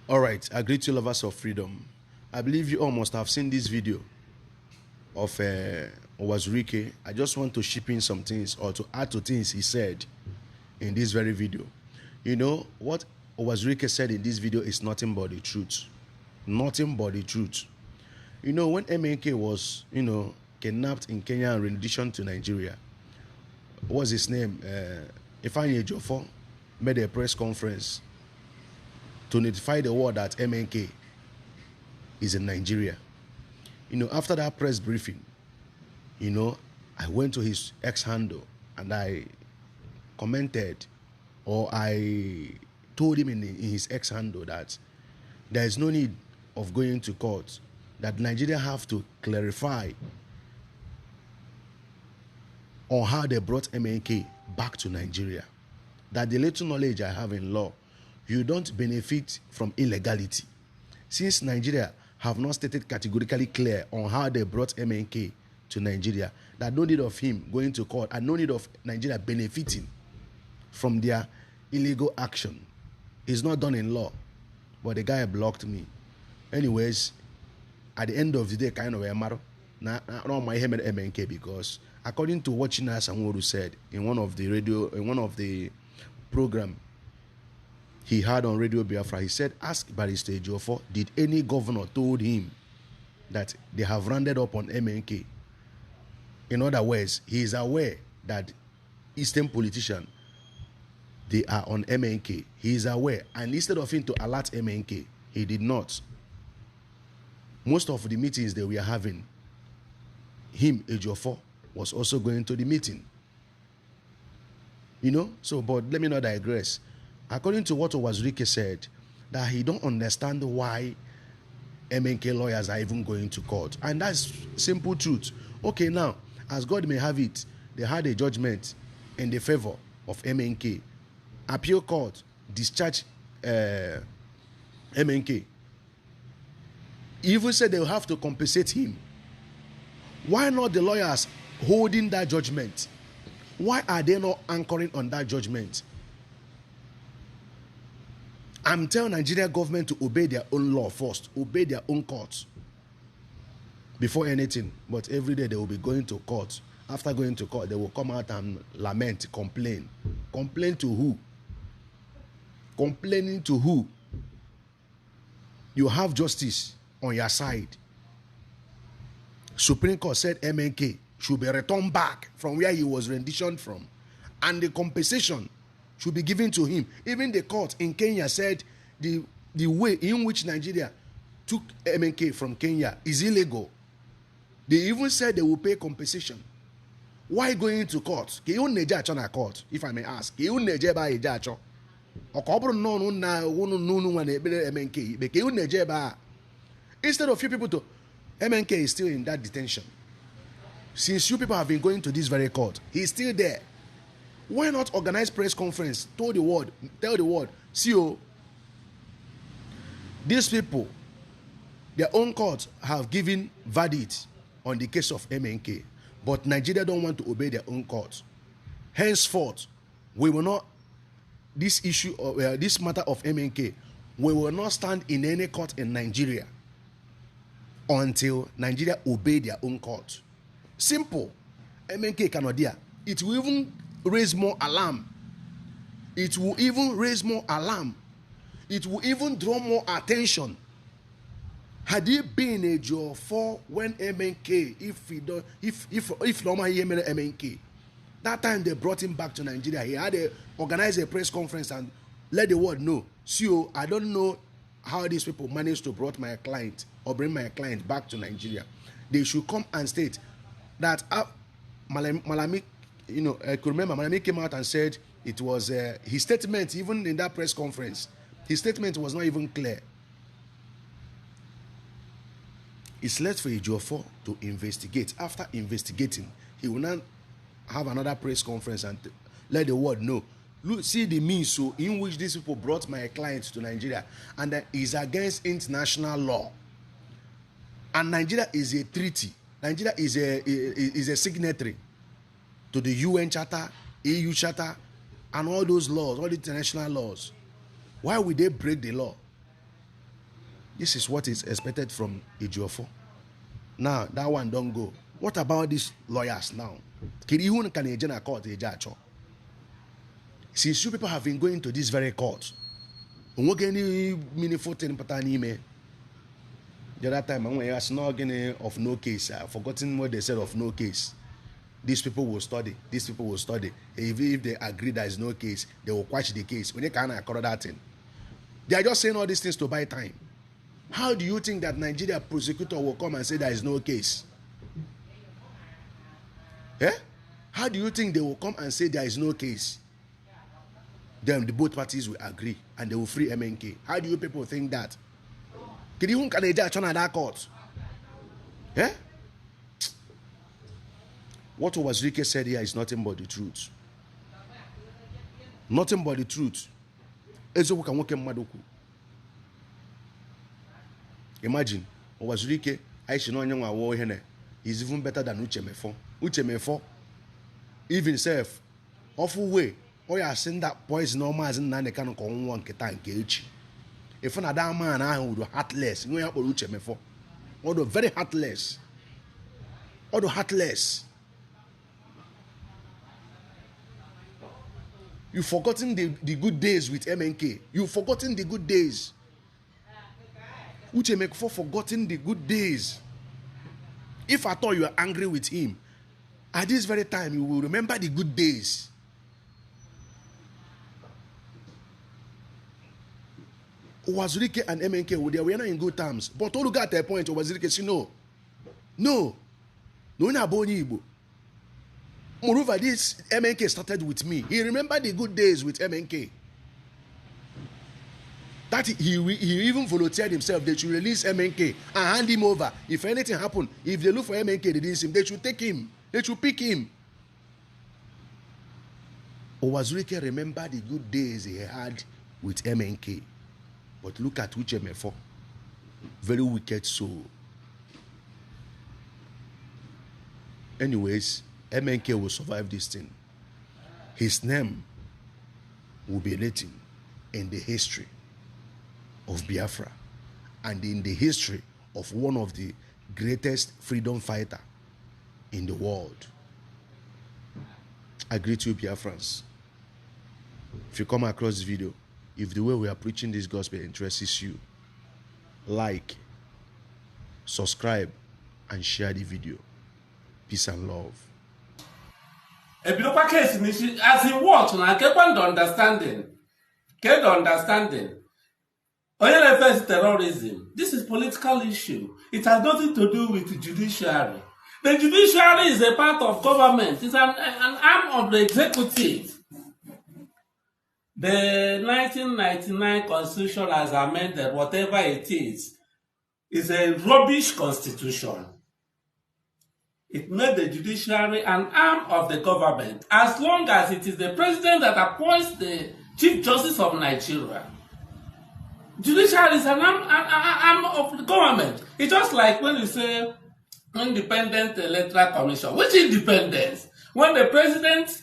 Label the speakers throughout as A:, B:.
A: All right, I greet you lovers of freedom. I believe you all must have seen this video of Uwazurike. I just want to chip in some things or to add to things he said in this very video. You know, what Uwazurike said in this video is nothing but the truth. Nothing but the truth. You know, when MNK was, kidnapped in Kenya and renditioned to Nigeria, what was his name? Ifeanyi Ejiofor made a press conference to notify the world that MNK is in Nigeria. You know, after that press briefing, I went to his X handle and I commented, or I told him in his X handle that there is no need of going to court, that Nigeria have to clarify on how they brought MNK back to Nigeria. That the little knowledge I have in law, you don't benefit from illegality. Since Nigeria have not stated categorically clear on how they brought MNK to Nigeria, that no need of him going to court and no need of Nigeria benefiting from their illegal action. It's not done in law. But the guy blocked me. Anyways, at the end of the day, kind of a matter. Now, I don't mind him at MNK because according to what China Sanwo-Olu said in one of the program he had on Radio Biafra, he said, ask Barrister Ejiofor, did any governor told him that they have rounded up on MNK? In other words, he is aware that Eastern politicians, they are on MNK. He is aware. And instead of him to alert MNK, he did not. Most of the meetings that we are having, him, Ejiofor, was also going to the meeting. So, but let me not digress. According to what Uwazurike said, that he don't understand why MNK lawyers are even going to court. And that's simple truth. Okay, now, as God may have it, they had a judgment in the favor of MNK. Appeal court discharge MNK. Even said they will have to compensate him. Why not the lawyers holding that judgment? Why are they not anchoring on that judgment? I'm telling Nigeria government to obey their own law first, obey their own courts before anything. But every day they will be going to court. After going to court, they will come out and lament, complain. Complain to who? Complaining to who? You have justice on your side. Supreme Court said MNK should be returned back from where he was renditioned from, and the compensation should be given to him. Even the court in Kenya said the way in which Nigeria took MNK from Kenya is illegal. They even said they will pay compensation. Why going to court? Court, if I may ask. Instead of you people to, MNK is still in that detention. Since you people have been going to this very court, he's still there. Why not organize press conference? Tell the world, see, these people, their own courts have given verdict on the case of MNK, but Nigeria don't want to obey their own courts. Henceforth, we will not, this issue of this matter of MNK, we will not stand in any court in Nigeria until Nigeria obey their own court. Simple. MNK cannot do. It will even raise more alarm. It will even raise more alarm. It will even draw more attention. Had it been a job for when MNK, if normally MNK, that time they brought him back to Nigeria, he had to organize a press conference and let the world know. So I don't know how these people managed to bring my client back to Nigeria. They should come and state that Malami, I could remember Malami came out and said it was his statement, even in that press conference, his statement was not even clear. It's left for Ejiofor to investigate. After investigating, he will now have another press conference and let the world know. Look, see the means so in which these people brought my clients to Nigeria, and that is against international law. And Nigeria is a treaty. Nigeria is a signatory to the UN Charter, EU Charter, and all those laws, all the international laws. Why would they break the law? This is what is expected from Ejiofor. Now, that one don't go. What about these lawyers now? Since you people have been going to this very court, what any meaningful thing the other time when I was not of no case, I've forgotten what they said of no case. These people will study. These people will study. If they agree there is no case, they will quash the case. When they can't correct that thing, they are just saying all these things to buy time. How do you think that Nigeria prosecutor will come and say there is no case? Eh? How do you think they will come and say there is no case? Then the both parties will agree and they will free MNK. How do you people think that? Can you that court? Eh? What Uwazurike said here is nothing but the truth. Nothing but the truth. Imagine, Uwazurike, is even better than Uchemefo. Uchemefo, even self, awful way, or you are saying that poison normal as in none can call one ketan cage. If another man I would do heartless, you have Uchemefo. Or the very heartless. Or the heartless. You've forgotten the good days with MNK. You've forgotten the good days. Uchemefo forgotten the good days. If I thought you were angry with him, at this very time you will remember the good days. Uwazurike and MNK, they were not in good terms. But all got a point, Uwazurike said no. No, na boni Igbo. Moreover, this MNK started with me. He remembered the good days with MNK. That he even volunteered himself. They should release MNK and hand him over. If anything happened, if they look for MNK, they didn't see him, they should take him. They should pick him. Uwazurike remembered the good days he had with MNK. But look at Uchemefo. Very wicked soul. Anyways, MNK will survive this thing. His name will be written in the history of Biafra and in the history of one of the greatest freedom fighter in the world. I greet you, Biafrans. If you come across this video, if the way we are preaching this gospel interests you, like, subscribe, and share the video. Peace and love.
B: As in what? I keep on understanding. Get understanding. When refers to terrorism, this is political issue. It has nothing to do with the judiciary. The judiciary is a part of government. It's an arm of the executive. The 1999 Constitution as amended, whatever it is a rubbish constitution. It made the judiciary an arm of the government, as long as it is the president that appoints the Chief Justice of Nigeria. Judiciary is an arm of the government. It's just like when you say Independent Electoral Commission. Which independence? When the president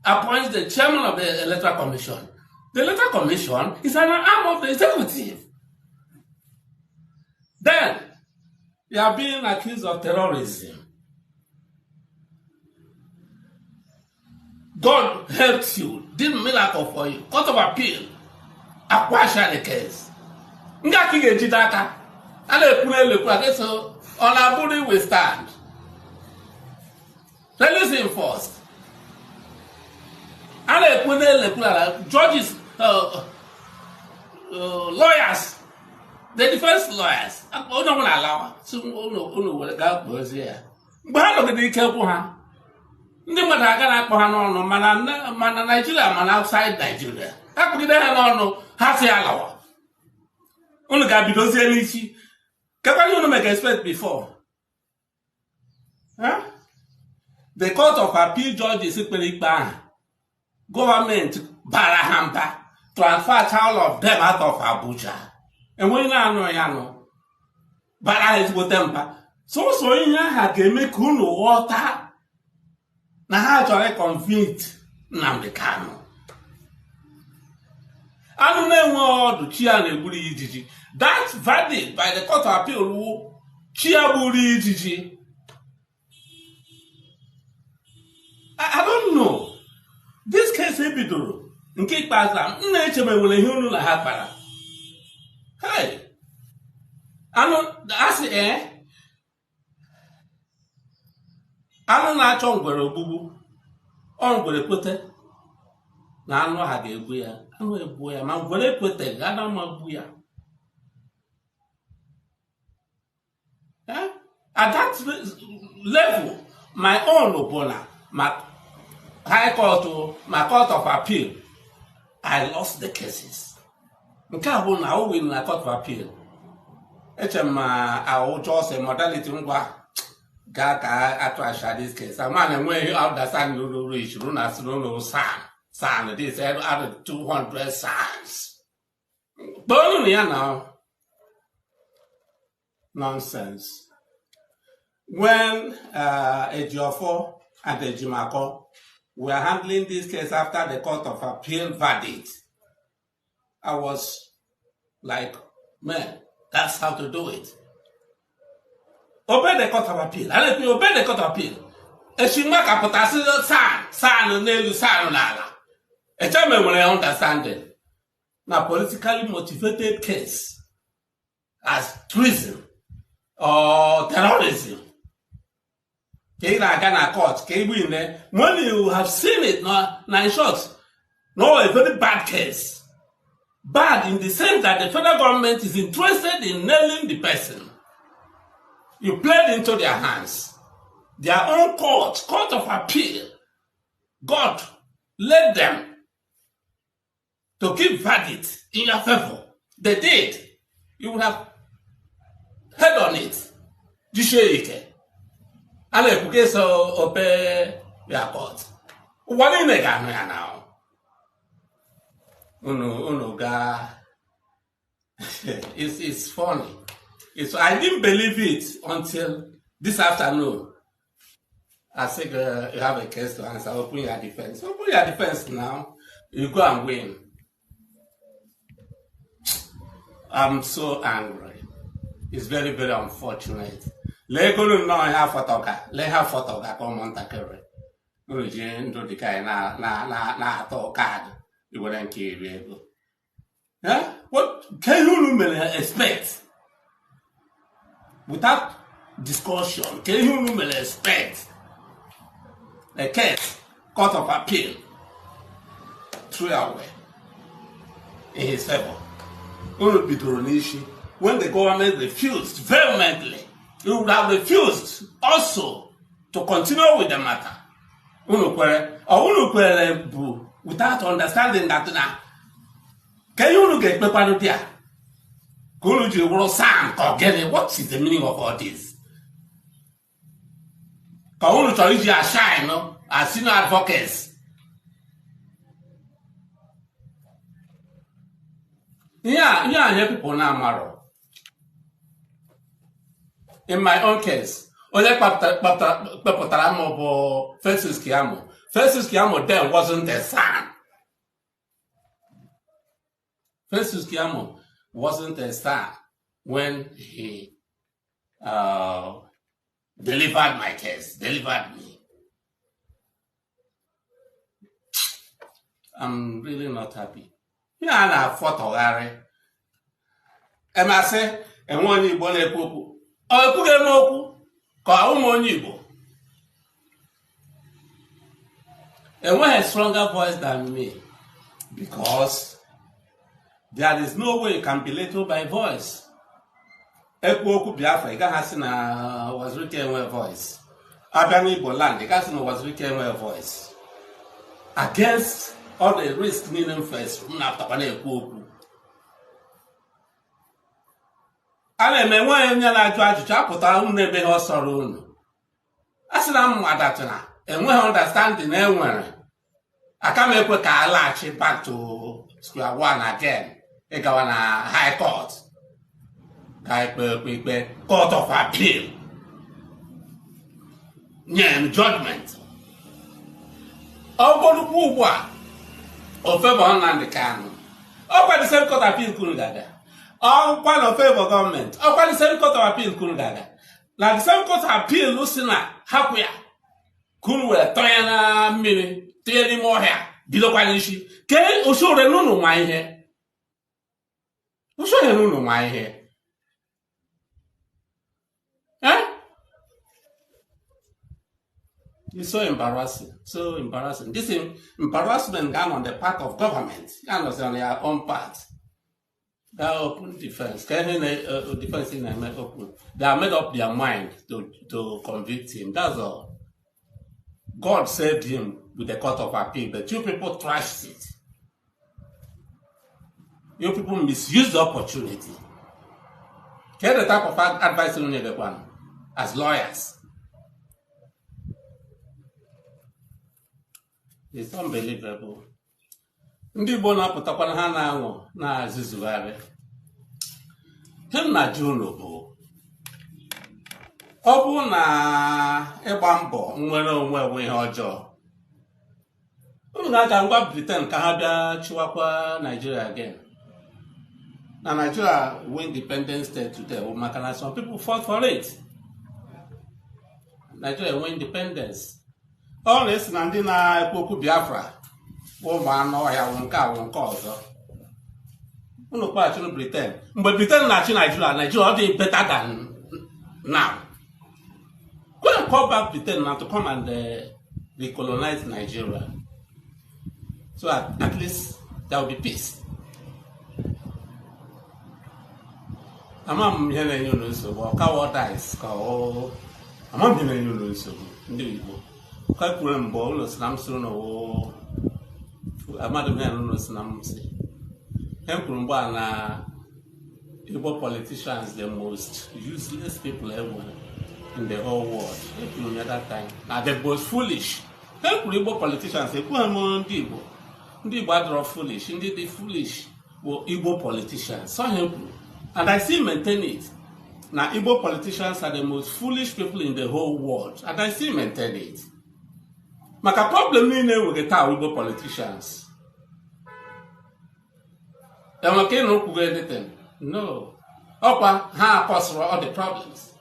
B: appoints the chairman of the Electoral Commission. The Electoral Commission is an arm of the executive. Then, you are being accused of terrorism. God helped you, did miracle for you, court of appeal, acquire the case. Nga kige jidaka, ale kule so on our body we stand. Release him first. Ale kule judges, lawyers, the defense lawyers. Oh no, allow. So no, what God was here. But look at the careful. Ndị mmadụ aga na-akpọ ha n'ọnụ mana Nigeria mana outside Nigeria akpụgide ha n'ọnụ ha si alawa unu ga-abidozie n'isi kekwanye unu make expect before the court of appeal judges kpere ikpe ahụ government bara ha mba transfer all of them out of Abuja enweghị na-anụ ya nụ bara ha ezigbote mba so ihe ha ga-eme ka unu ghọta na ha chọrọ convict Nnamdi Kanu. Anu na-enwe ọdụ chi ya na-egburu ijiji. That verdict by the Court of Appeal wu chi ya gburu ijiji. I don't know. This case ebidoro nke ikpeazụ m na-eche ma enwere ihe unu na ha kpara. Hey, anu asị anụ na-achọ ngwere ogbugbu ọ ngwere kwete na anụ ha ga-egbu ya, anụ egbuo ya, ma ngwere kwete ga na ma gbu ya. At that level, my own bụ na my high court, my court of appeal, I lost the cases. Nke a bụ na o win na court of appeal. Eche ma ahụ just a modality ngwa ga ka attract this case. A man enweghị understand no reach, runa no san. This added 200 sans. But ya now. Nonsense. When Ejiofor and Ejimako were handling this case after the Court of Appeal verdict, I was like, man, that's how to do it. Obey the Court of Appeal. And if you obey the Court of Appeal, Eshimaka potasi san nelu san lala. A time when I understand it. Now, politically motivated case as treason or terrorism. Court, when you have seen it, now in short, no, a very bad case. Bad in the sense that the federal government is interested in nailing the person. You played into their hands. Their own court of appeal, God led them to give verdict in your favor. They did. You would have heard on it. Uwazurike. And if you so obey your court. What in the Ghana now? Unuga. It's funny. I didn't believe it until this afternoon. I said, you have a case to answer. Open your defense. Open your defense now. You go and win. I'm so angry. It's very, very unfortunate. Let go to know how photoga. Let her photoga come on takere. No, Jane, do the guy na to card. You wouldn't kill you. Huh? What can you expect? Without discussion, can you expect a case, Court of Appeal, threw away in his favor? When the government refused vehemently, it would have refused also to continue with the matter. Without understanding that now, can you get people there? What is the meaning of all this? Shine, no? As senior advocates. Yeah, people now marrow. In my own case, Festus Kiamo. Festus Kiamo then wasn't a son. Festus Kiamo wasn't a son when he delivered my case, delivered me. I'm really not happy. Yeah, I fought Ogare. And I say, and one you born a poop. Oh, put a moku. Call one you. And one has stronger voice than me. Because there is no way you can be little by voice. Ekwoku Biafra, you can't have na Uwazurike voice. Abani Boland, you can't have Uwazurike voice. Against all the risk needing first, after Ekwoku. Ale me when you na judge chapota unebe ho soro unu. Asina mu adatuna, enwe understanding enwere. Aka me kwe ka alachi back to square one again. E ga na high court. Court of Appeal. Nyem judgment. Ogolukwu ugbu a ofebe Nnamdi Kanu. All the same court of appeal kunu gaga. All one of favor government. All the same court of appeal kunu gaga. Like the same court of appeal lusina hakuya. Kunu we toyana mini tiyeni moha bilo kwa nishi. Ke ushure nunu maihe. Ushure nunu maihe. Eh? It's so embarrassing. So embarrassing. This embarrassment gone on the part of government. And on their own part. They open defense. Defense in open. They have made up their mind to convict him. That's all. God saved him with the court of appeal, but you people trashed it. You people misused the opportunity. Get the type of advice you need as lawyers. It's unbelievable. Ndị Igbo na-apụtakwana ha na-aṅụ na-azụzugharị. Hem na Junu bụ ọ bụ na ịgba mbọ nwere onwe bụ ihe ọjọọ. Unu na-aja ngwa Britain ka ha bịa chịwakwa Nigeria again. Na Nigeria win independent state today maka na some people fought for it. Nigeria win independence. Ọ na-esi na ndị na-ekwu okwu Biafra ụmụ anụ ọhịa wụ nke a wụ nke ọzọ. Unu kpaghachiri Britain. Mgbe Britain na-achị Nigeria, Nigeria ọ dị better than now. Go and call back Britain now to come and recolonize Nigeria. So at least there will be peace. Amam ihe na-enye ụlọ nsogbu, ọka wọdais ka ọ amam ihe na-enye ụlọ nsogbu ndị Igbo. Ka kwuru mbọ ụlọ si na m soro n'owo amadụ m ya n'ụlọ si na m si. He kwuru mgbe a na Igbo politicians the most useless people ever in the whole world. He kwuru me that time. Na the most foolish. He kwuru Igbo politicians ekwu ha m ndị Igbo. Ndị Igbo adọrọ foolish. Ndị dị foolish were Igbo politicians. So he kwuru. And I still maintain it. Now, Igbo politicians are the most foolish people in the whole world. And I still maintain it. Maka problem niile with the Igbo politicians. Am I not doing anything? No. Opa, ha cause all the problems.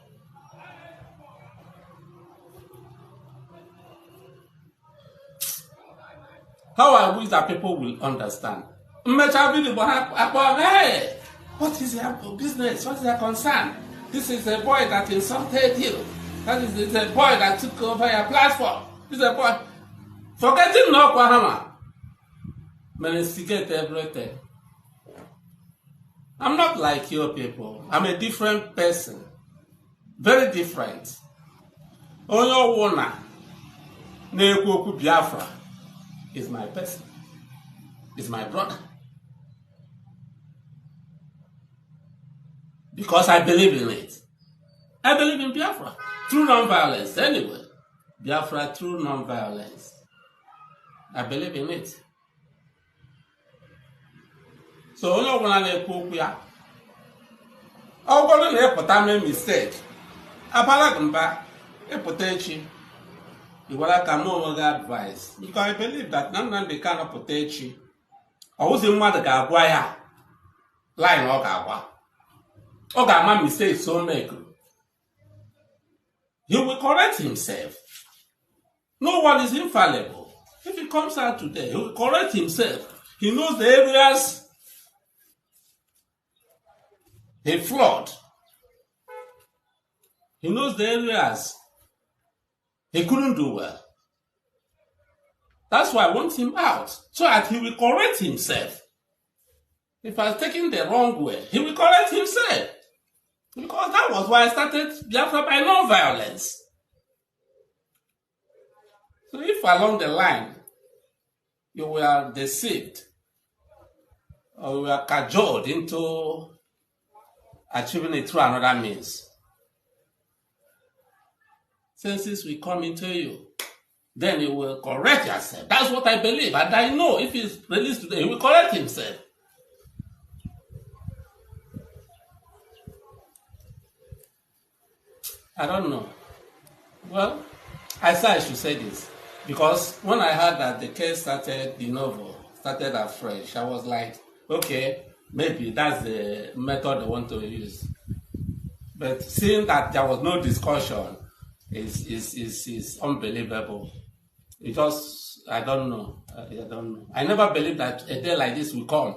B: How I wish that people will understand. Hey! What is your business? What is your concern? This is a boy that insulted you. That is a boy that took over your platform. This is a boy. Forgetting no Oklahoma. Man, instigate everything. I'm not like you people. I'm a different person. Very different. Onye Wona na-ekwu Biafra is my person. Is my brother. Because I believe in it. I believe in Biafra. Through non-violence, anyway. Biafra through non-violence. I believe in it. So, onye ọbụla na-ekwu okwu ya. Ọ bụrụ na ịpụta mee mistake, abala mba, ịpụta echi, iwere ka m onwe gị advice. Because I believe that Nnamdi Kanu pụta echi, ọ wụzi mmadụ ga-agwa ya line ọ ga-agwa. Ọ ga-ama mistake so make. He will correct himself. No one is infallible. If he comes out today, he will correct himself. He knows the areas he flawed. He knows the areas he couldn't do well. That's why I want him out, so that he will correct himself. If I've taken the wrong way, he will correct himself. Because that was why I started Biafra by non-violence. So if along the line you were deceived or you were cajoled into achieving it through another means, senses will come into you. Then you will correct yourself. That's what I believe. And I know if he's released today, he will correct himself. I don't know. Well, I said I should say this. Because when I heard that the case started de novo, started afresh, I was like, okay, maybe that's the method they want to use. But seeing that there was no discussion is unbelievable. It just, I don't know. I don't know. I never believed that a day like this will come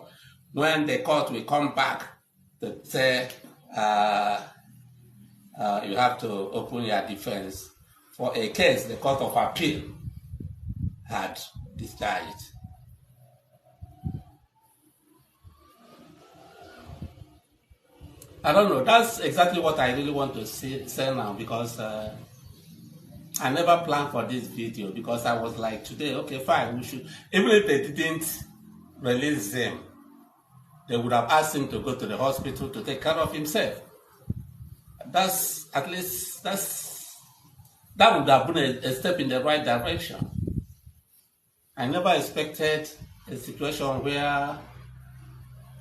B: when the court will come back to say you have to open your defense for a case the Court of Appeal had discharged. I don't know. That's exactly what I really want to say now, because I never planned for this video, because I was like, today, okay, fine, we should. Even if they didn't release him, they would have asked him to go to the hospital to take care of himself. That's, at least, that would have been a step in the right direction. I never expected a situation where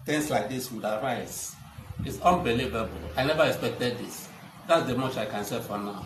B: things like this would arise. It's unbelievable. I never expected this. That's the much I can say for now.